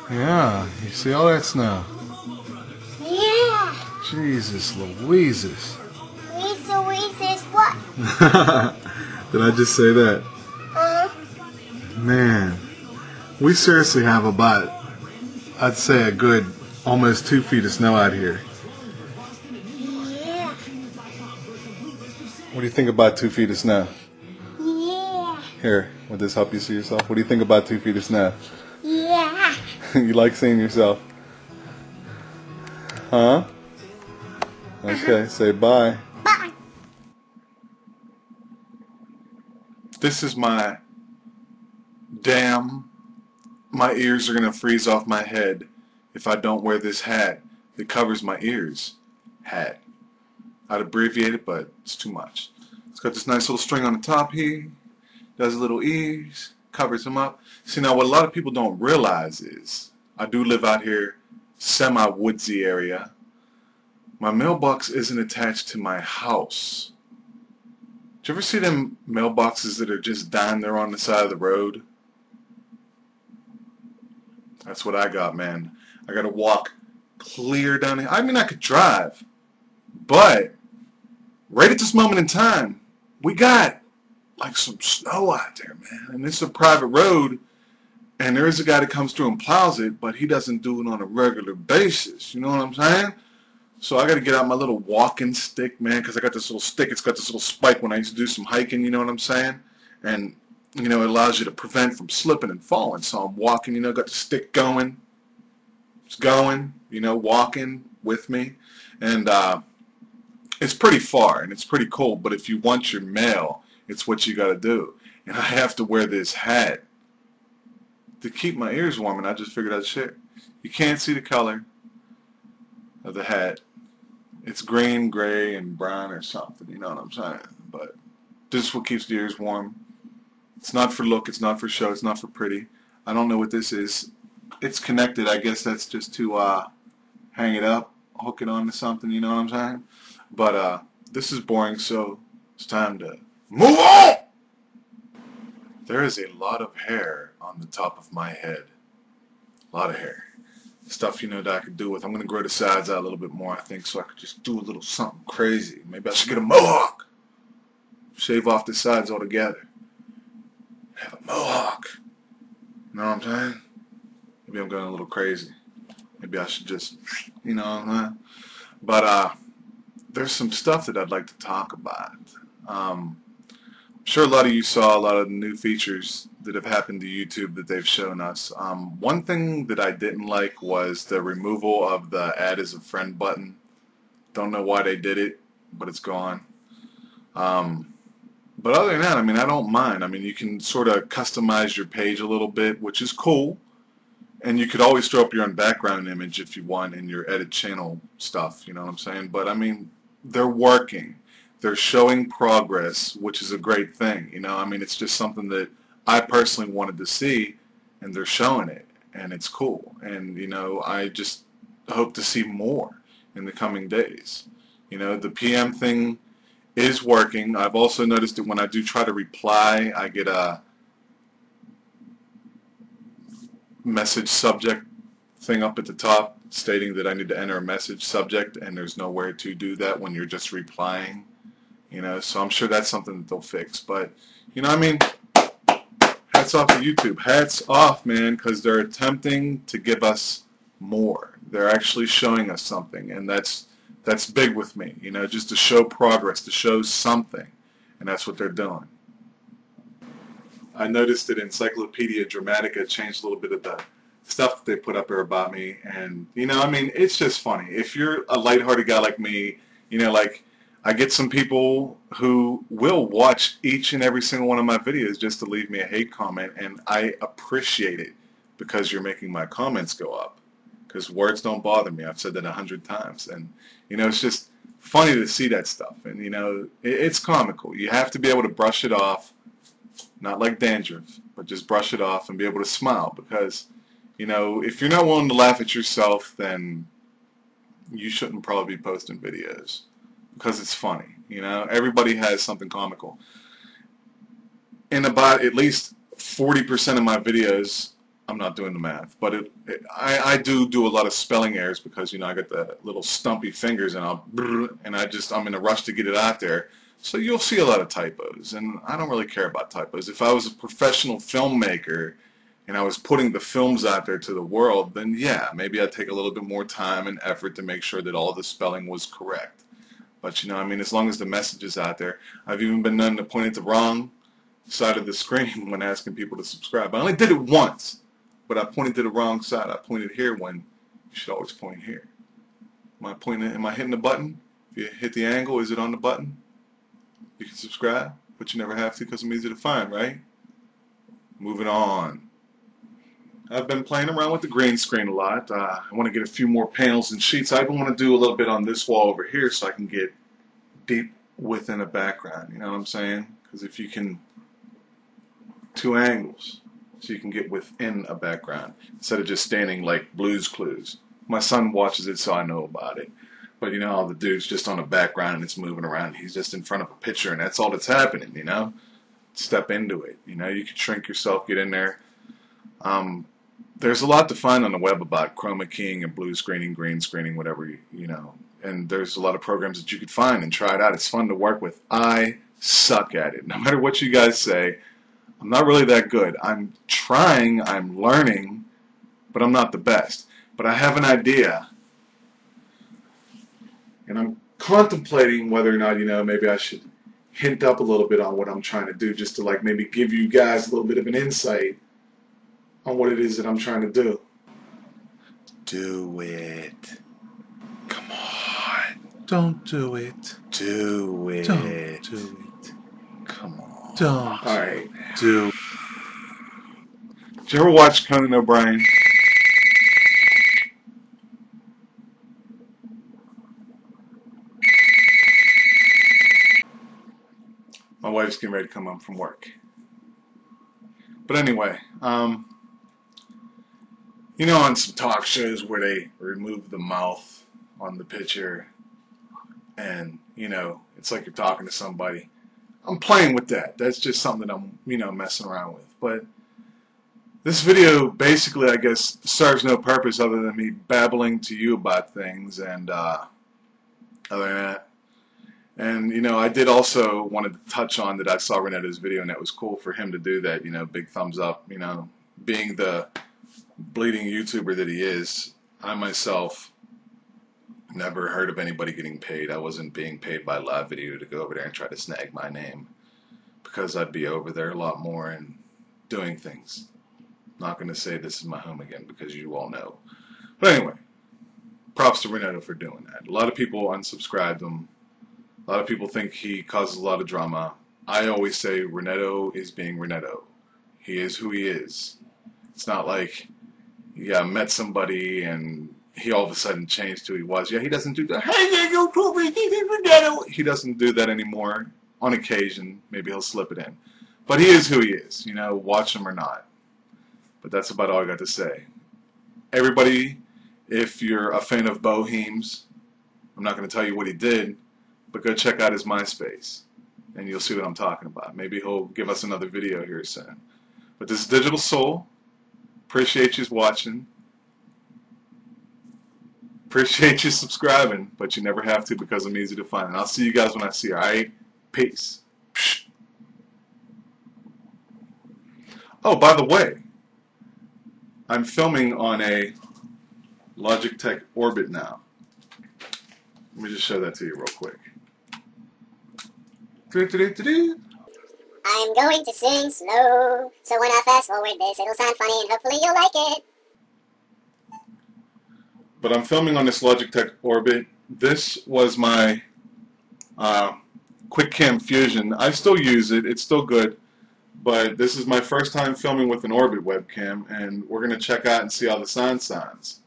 Yeah, you see all that snow? Yeah. Jesus Louises. Louises what? Did I just say that? Uh-huh. Man, we seriously have about, I'd say a good almost 2 feet of snow out here. Yeah. What do you think about 2 feet of snow? Yeah. Here, would this help you see yourself? What do you think about 2 feet of snow? Yeah. You like seeing yourself? Huh? Okay, say bye. Bye. This is my my ears are gonna freeze off my head if I don't wear this hat that covers my ears. Hat. I'd abbreviate it, but it's too much. It's got this nice little string on the top here. Does a little ease, covers them up. See, now what a lot of people don't realize is I do live out here, semi-woodsy area. My mailbox isn't attached to my house. Did you ever see them mailboxes that are just down there on the side of the road? That's what I got, man. I gotta walk clear down here. I mean, I could drive, but right at this moment in time, we got like some snow out there, man. And it's a private road, and there is a guy that comes through and plows it, but he doesn't do it on a regular basis. You know what I'm saying? So I got to get out my little walking stick, man, because I got this little stick. It's got this little spike when I used to do some hiking, you know what I'm saying? And, you know, it allows you to prevent from slipping and falling. So I'm walking, you know, got the stick going. It's going, you know, walking with me. And it's pretty far, and it's pretty cold. But if you want your mail, it's what you got to do. And I have to wear this hat to keep my ears warm, and I just figured I'd share. You can't see the color of the hat. It's green, gray, and brown or something, you know what I'm saying? But this is what keeps the ears warm. It's not for look, it's not for show, it's not for pretty. I don't know what this is. It's connected. I guess that's just to hang it up, hook it onto something, you know what I'm saying? But this is boring, so it's time to move on! There is a lot of hair on the top of my head. A lot of hair. Stuff, you know, that I could do with. I'm going to grow the sides out a little bit more, I think, so I could just do a little something crazy. Maybe I should get a mohawk. Shave off the sides altogether. Have a mohawk. You know what I'm saying? Maybe I'm going a little crazy. Maybe I should just, you know what I'm saying? But there's some stuff that I'd like to talk about. I'm sure a lot of you saw a lot of the new features that have happened to YouTube that they've shown us. One thing that I didn't like was the removal of the add as a friend button. Don't know why they did it, but it's gone. But other than that, I mean, I don't mind. I mean, you can sort of customize your page a little bit, which is cool. And you could always throw up your own background image if you want in your edit channel stuff, you know what I'm saying? But I mean, they're working. They're showing progress, which is a great thing. You know, I mean, it's just something that I personally wanted to see, and they're showing it, and it's cool. And, you know, I just hope to see more in the coming days. You know, the PM thing is working. I've also noticed that when I do try to reply, I get a message subject thing up at the top stating that I need to enter a message subject, and there's nowhere to do that when you're just replying. You know, so I'm sure that's something that they'll fix. But, you know, I mean, hats off to YouTube. Hats off, man, because they're attempting to give us more. They're actually showing us something, and that's big with me. You know, just to show progress, to show something, and that's what they're doing. I noticed that Encyclopedia Dramatica changed a little bit of the stuff that they put up there about me, and, you know, I mean, it's just funny. If you're a lighthearted guy like me, you know, like, I get some people who will watch each and every single one of my videos just to leave me a hate comment, and I appreciate it because you're making my comments go up. Because words don't bother me. I've said that 100 times. And, you know, it's just funny to see that stuff. And, you know, it's comical. You have to be able to brush it off, not like dandruff, but just brush it off and be able to smile. Because, you know, if you're not willing to laugh at yourself, then you shouldn't probably be posting videos. Because it's funny, you know. Everybody has something comical. In about at least 40% of my videos, I'm not doing the math, but I do a lot of spelling errors because, you know, I got the little stumpy fingers and I'm in a rush to get it out there. So you'll see a lot of typos, and I don't really care about typos. If I was a professional filmmaker and I was putting the films out there to the world, then yeah, maybe I'd take a little bit more time and effort to make sure that all the spelling was correct. But, you know, I mean, as long as the message is out there, I've even been known to point at the wrong side of the screen when asking people to subscribe. I only did it once, but I pointed to the wrong side. I pointed here when you should always point here. Am I hitting the button? If you hit the angle, is it on the button? You can subscribe, but you never have to because I'm easy to find, right? Moving on. I've been playing around with the green screen a lot. I want to get a few more panels and sheets. I even want to do a little bit on this wall over here so I can get deep within a background. You know what I'm saying? Because if you can, 2 angles, so you can get within a background instead of just standing like Blue's Clues. My son watches it, so I know about it. But you know, the dude's just on a background and it's moving around. He's just in front of a picture, and that's all that's happening. You know, step into it. You know, you can shrink yourself, get in there. There's a lot to find on the web about chroma keying and blue screening, green screening, whatever, you know. And there's a lot of programs that you could find and try it out. It's fun to work with. I suck at it. No matter what you guys say, I'm not really that good. I'm trying, I'm learning, but I'm not the best. But I have an idea, and I'm contemplating whether or not, you know, maybe I should hint up a little bit on what I'm trying to do, just to like maybe give you guys a little bit of an insight on what it is that I'm trying to do. Do it. Come on. Don't do it. Do it. Don't do it. Come on. Don't. Alright. Did you ever watch Conan O'Brien? My wife's getting ready to come home from work. But anyway, you know, on some talk shows where they remove the mouth on the picture and, you know, it's like you're talking to somebody. I'm playing with that. That's just something that I'm, you know, messing around with. But this video basically, I guess, serves no purpose other than me babbling to you about things and other than that. And, you know, I did also wanted to touch on that I saw Renato's video, and that was cool for him to do that, you know, big thumbs up, you know, being the bleeding YouTuber that he is. I myself never heard of anybody getting paid. I wasn't being paid by Live Video to go over there and try to snag my name, because I'd be over there a lot more and doing things. Not going to say this is my home again because you all know. But anyway, props to Renato for doing that. A lot of people unsubscribed him. A lot of people think he causes a lot of drama. I always say Renato is being Renato. He is who he is. It's not like, yeah, I met somebody and he all of a sudden changed who he was. Yeah, he doesn't do that. Hey, YouTuber, this is Renato. He doesn't do that anymore. On occasion, maybe he'll slip it in. But he is who he is. You know, watch him or not. But that's about all I got to say. Everybody, if you're a fan of Bohemes, I'm not going to tell you what he did, but go check out his MySpace, and you'll see what I'm talking about. Maybe he'll give us another video here soon. But this is DiGiTiLsOuL. Appreciate you watching. Appreciate you subscribing, but you never have to because I'm easy to find. And I'll see you guys when I see you, alright? Peace. Oh, by the way, I'm filming on a Logitech Orbit now. Let me just show that to you real quick. I'm going to sing slow, so when I fast forward this, it'll sound funny and hopefully you'll like it. But I'm filming on this Logitech Orbit. This was my QuickCam Fusion. I still use it. It's still good. But this is my first time filming with an Orbit webcam, and we're going to check out and see how the sound sounds.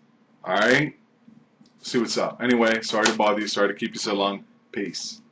Alright? See what's up. Anyway, sorry to bother you. Sorry to keep you so long. Peace.